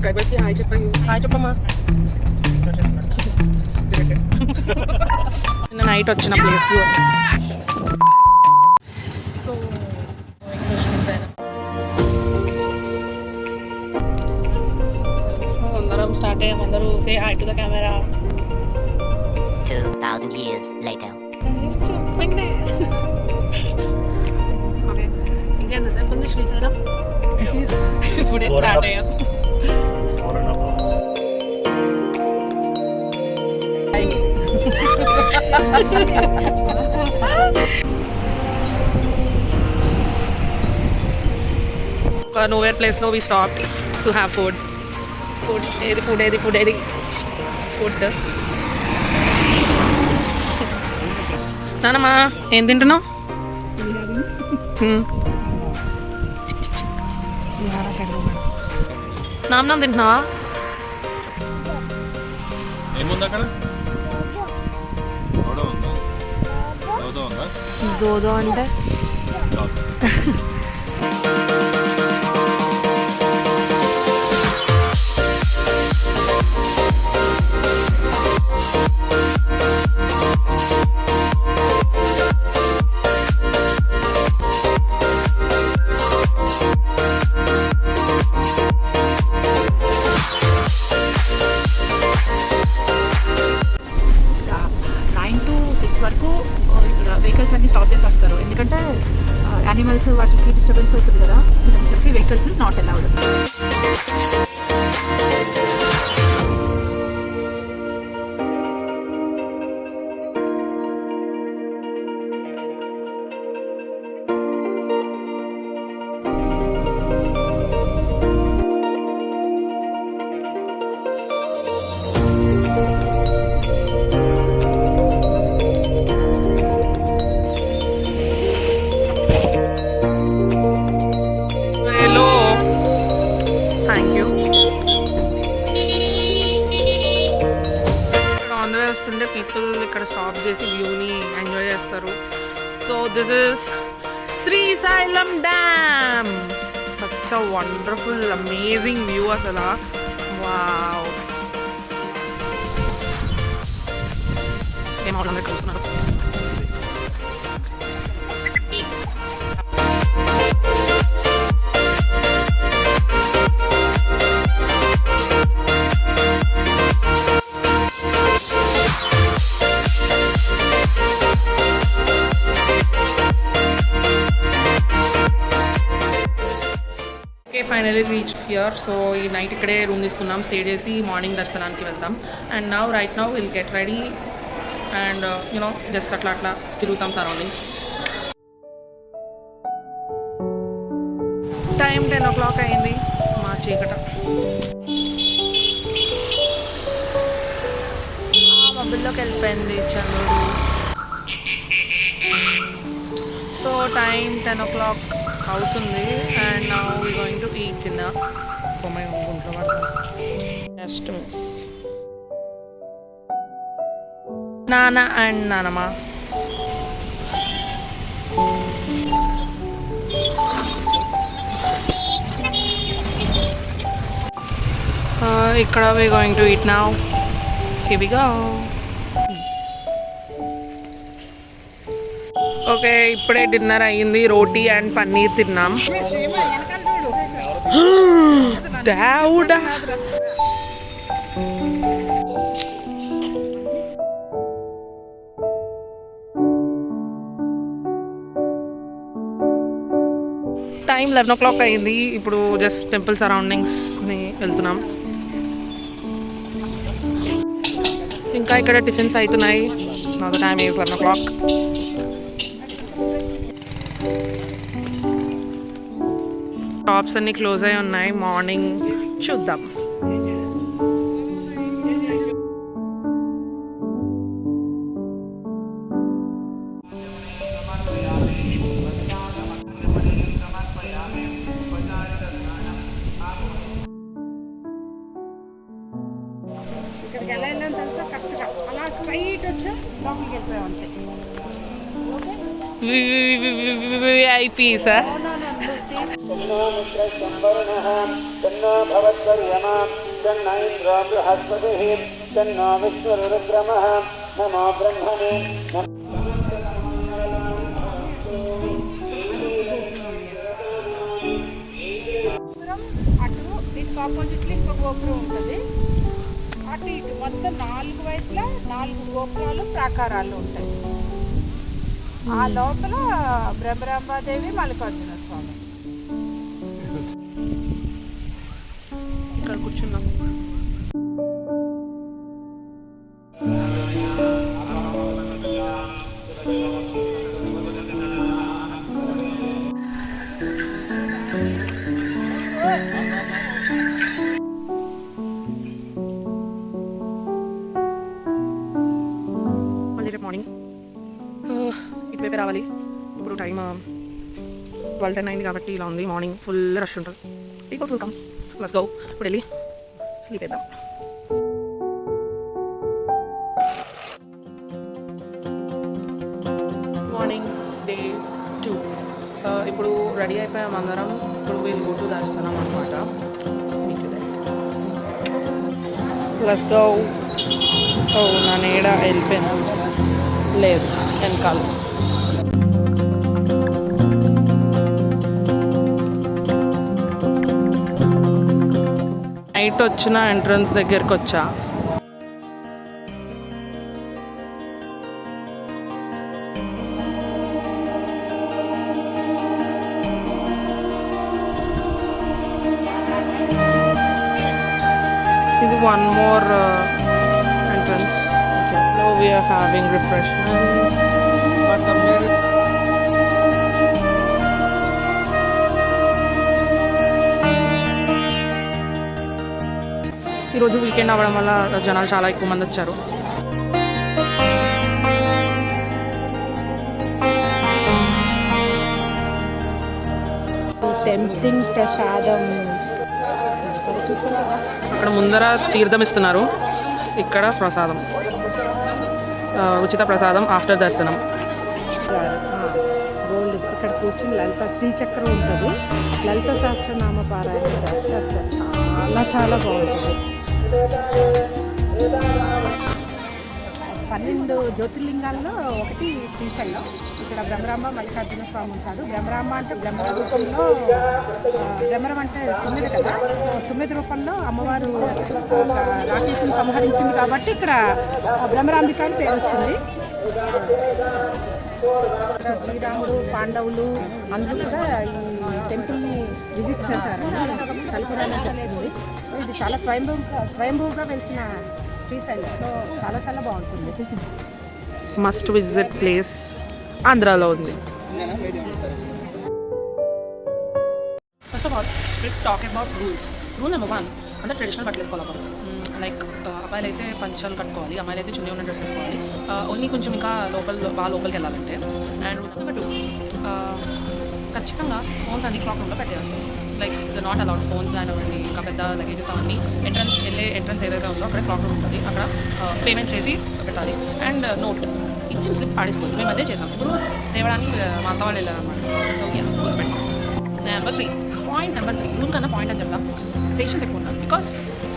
సబ్స్క్రైబర్స్కి హాయ్ చెప్పండి. హాయ్ చెప్పమ్మా. నిన్న నైట్ వచ్చిన ప్లేస్ సో అందరం స్టార్ట్ అయ్యాం. అందరూ say hi to the camera. 2000 years later. చెప్పండి. ఓకే, ఇంకెంతసేపు ఉంది శ్రీశైలం? ఇప్పుడే స్టార్ట్ అయ్యాం. nowhere place no we stopped to have food నానమ్మా ఏం తింటున్నావు? నామ్ తింటున్నావా? దోదో అంటే వెహికల్స్ అన్ని స్టాప్ చేసి వస్తారు. ఎందుకంటే యానిమల్స్ వాటికి డిస్టర్బెన్స్ అవుతుంది కదా అని చెప్పి వెహికల్స్ నాట్ అలౌడ్. పీపుల్ ఇక్కడ స్టాప్ చేసి వ్యూని ఎంజాయ్ చేస్తారు. So this is Srisailam dam. Such a wonderful amazing view అసలు. వావ్, ఏం వాళ్ళందరూ కలుస్తున్నారు. Finally reach here. సో ఈ నైట్ ఇక్కడే రూమ్ తీసుకున్నాం, స్టే చేసి మార్నింగ్ దర్శనానికి వెళ్తాం. And right now will get ready and you know just అట్లా తిరుగుతాం సరౌండింగ్స్. టైం 10 o'clock అయింది. మా చీకట మబ్బుల్లోకి వెళ్ళిపోయింది చంద్రుడు. సో టైం 10 o'clock అవుతుంది. And now we going to eat dinner. బొమ్మ గుంట్లో జస్ట్ మిస్ నాన్న అండ్ నానమ్మ. ఇక్కడ we going to eat now. Here we go. Okay, ఇప్పుడే డిన్నర్ అయ్యింది. రోటీ అండ్ పన్నీర్ తిన్నాం. దేవుడా, టైం 11 o'clock అయింది. ఇప్పుడు జస్ట్ టెంపుల్ సరౌండింగ్స్ని వెళ్తున్నాం. ఇంకా ఇక్కడ టిఫిన్స్ అవుతున్నాయి. నా టైం ఈజ్ 11 o'clock. షాప్స్ అన్నీ క్లోజ్ అయి ఉన్నాయి. మార్నింగ్ చూద్దాం. ఇక్కడికి ఎలా వెళ్ళాం తెలుసా? కరెక్ట్గా అలా స్ట్రైట్ వచ్చా లోపలికి వెళ్ళిపోయాం అంతే. VIP sir. तन्नो मित्रस्य वरुणः तन्नो भवत्वर्यमा तन्नो इन्द्रो बृहस्पतिः तन्नो विश्वरुद्रमः नमो ब्रह्मणे అటు దీనికి ఆపోజిట్లో ఇంకో గోపురం ఉంటుంది. అటు ఇటు మొత్తం 4 వైపులా 4 గోపురాలు ప్రాకారాలు ఉంటాయి. ఆ లోపల బ్రహ్మరాంబాదేవి మల్లికార్జున స్వామి. ఇక్కడ కూర్చున్నాం. మళ్ళీ రేపు మార్నింగ్ ఇటువైపు రావాలి. ఇప్పుడు టైం 12:10 అయింది కాబట్టి ఇలా ఉంది. మార్నింగ్ ఫుల్ రష్ ఉంటుంది. Peoples will come. Let's go. ఇప్పుడు వెళ్ళి స్లీప్ వేద్దాం. Morning day 2. ఇప్పుడు రెడీ అయిపోయాం అందరం. ఇప్పుడు వీళ్ళు గో టు దర్శనం అనమాట. Let's go. ఓ నా నీడ వెళ్ళిపోయినా లేదు వెనకాల. నైట్ వచ్చిన ఎంట్రన్స్ దగ్గరికి వచ్చా. ఇది one more entrance. Okay. Now we are having refreshments. Buttermilk. ఈరోజు వీకెండ్ అవ్వడం వల్ల జనాలు చాలా ఎక్కువ మంది వచ్చారు. టెంప్టింగ్ ప్రసాదం అక్కడ ముందర తీర్థం ఇస్తున్నారు, ఇక్కడ ప్రసాదం, ఉచిత ప్రసాదం ఆఫ్టర్ దర్శనం. గోల్డ్. ఇక్కడ కూర్చుని లలిత శ్రీచక్రం ఉంటుంది. లలిత సహస్రనామ పారాయణ చేస్తే అసలు చాలా చాలా బాగుంటుంది. 12 జ్యోతిర్లింగాల్లో ఒకటి శ్రీశైలం. ఇక్కడ బ్రహ్మరాంబ మల్లికార్జున స్వామి ఉంటారు. బ్రహ్మరాంబ అంటే బ్రహ్మ రూపంలో, బ్రహ్మరం అంటే 9 కదా, 9 రూపంలో అమ్మవారు రాక్షసుని సంహరించింది కాబట్టి ఇక్కడ బ్రహ్మరాంబిక అని పేరు వచ్చింది. ఇక్కడ శ్రీరాముడు, పాండవులు అందరూ కూడా ఈ టెంపుల్ని విజిట్ చేశారని కల్పన చెప్తుంది. ఇది చాలా స్వయంభూగా వెలిసిన శ్రీశైలం. సో చాలా చాలా బాగుంటుంది. మస్ట్ విజిట్ ప్లేస్ ఆంధ్రాలో ఉంది. First of all talk about rules. Rule number 1, అంటే ట్రెడిషనల్ బట్టలు వేసుకోవాలి. లైక్ అబ్బాయిలు అయితే పంచాలు కట్టుకోవాలి, అమ్మాయిలు అయితే చున్నీ ఉన్న డ్రెస్ వేసుకోవాలి. ఓన్లీ కొంచెం ఇంకా లోపలికి వెళ్ళాలంటే. అండ్ రూల్ నెంబర్ 2, ఖచ్చితంగా ఫోన్స్ అన్ని క్లాక్ రూమ్లో పెట్టేయాలి. Like the not allowed phones కానివ్వండి, ఇంకా పెద్ద లగేజెస్ అవన్నీ ఎంట్రన్స్ ఏదైతే ఉందో అక్కడ క్లాక్ రూమ్ ఉంటుంది, అక్కడ పేమెంట్ చేసి పెట్టాలి. అండ్ నోట్ ఇచ్చిన స్లిప్ పాడేసుకోవాలి. మేము అదే చేసాం. ఇప్పుడు తేవడానికి మా అత్త వాళ్ళు వెళ్ళారనమాట. సో రూల్ పెట్టాం. పాయింట్ నెంబర్ 3, రూల్ కన్నా పాయింట్ అని చెప్తాం, పేషెన్స్ ఎక్కువ ఉండాలి. బికాస్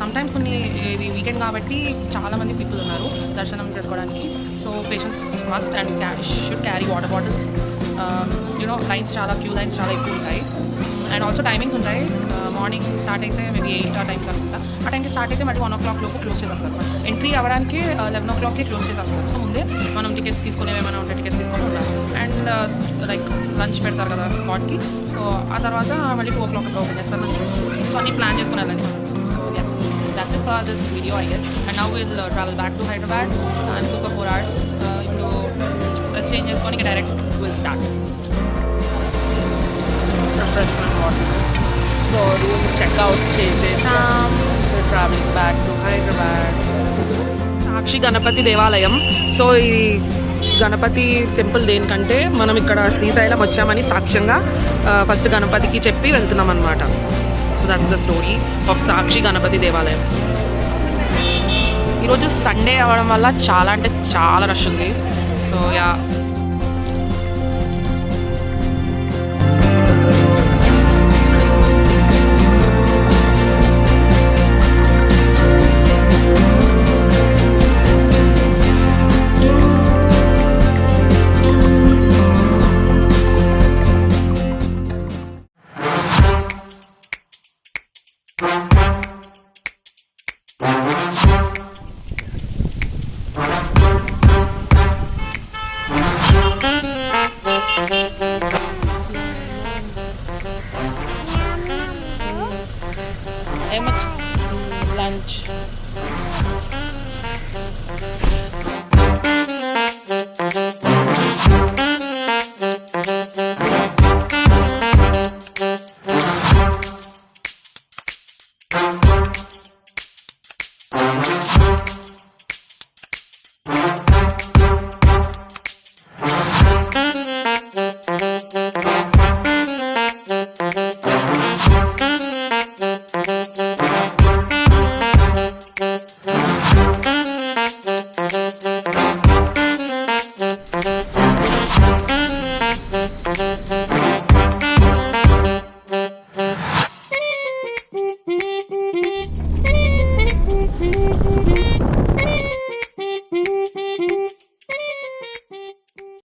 సమ్టైమ్స్ కొన్ని ఇది వీకెండ్ కాబట్టి చాలామంది పీపుల్ ఉన్నారు దర్శనం చేసుకోవడానికి. So patience must and should carry water bottles. Lines queue lines చాలా ఎక్కువ ఉంటాయి. అండ్ ఆల్సో టైమింగ్స్ ఉంటాయి. మార్నింగ్ స్టార్ట్ అయితే మేబీ 8 ఆ టైంకి అనుకుంటా. ఆ టైంకి స్టార్ట్ అయితే మళ్ళీ 1 o'clock లోపు క్లోజ్ చేసేస్తారు. ఎంట్రీ అవ్వడానికి 11 o'clockకి క్లోజ్ చేసేస్తారు. సో ముందే మనం టికెట్స్ తీసుకుని ఏమైనా ఉంటే టికెట్స్ తీసుకొని ఉండాలి. అండ్ లైక్ లంచ్ పెడతారు కదా స్పాట్కి. సో ఆ తర్వాత మళ్ళీ 2 o'clock ఓపెన్ చేస్తారు. సో అన్నీ ప్లాన్ చేసుకుని వెళ్ళండి. That's it for this video, I guess. And now we'll travel back to Hyderabad and took 4 hours. ఇప్పుడు డ్రెస్ చేంజ్ చేసుకొని direct will start. Refreshment water. So room checkout చేసేసాం. We're traveling back to Hyderabad. సాక్షి గణపతి దేవాలయం. So ఈ Ganapati temple దేనికంటే మనం ఇక్కడ శ్రీశైలం వచ్చామని సాక్ష్యంగా ఫస్ట్ గణపతికి చెప్పి వెళ్తున్నాం అనమాట. So that's the story of Sakshi Ganapati దేవాలయం. ఈరోజు సండే అవ్వడం వల్ల చాలా అంటే చాలా రష్ ఉంది. సో యా, ఏమో లంచ్.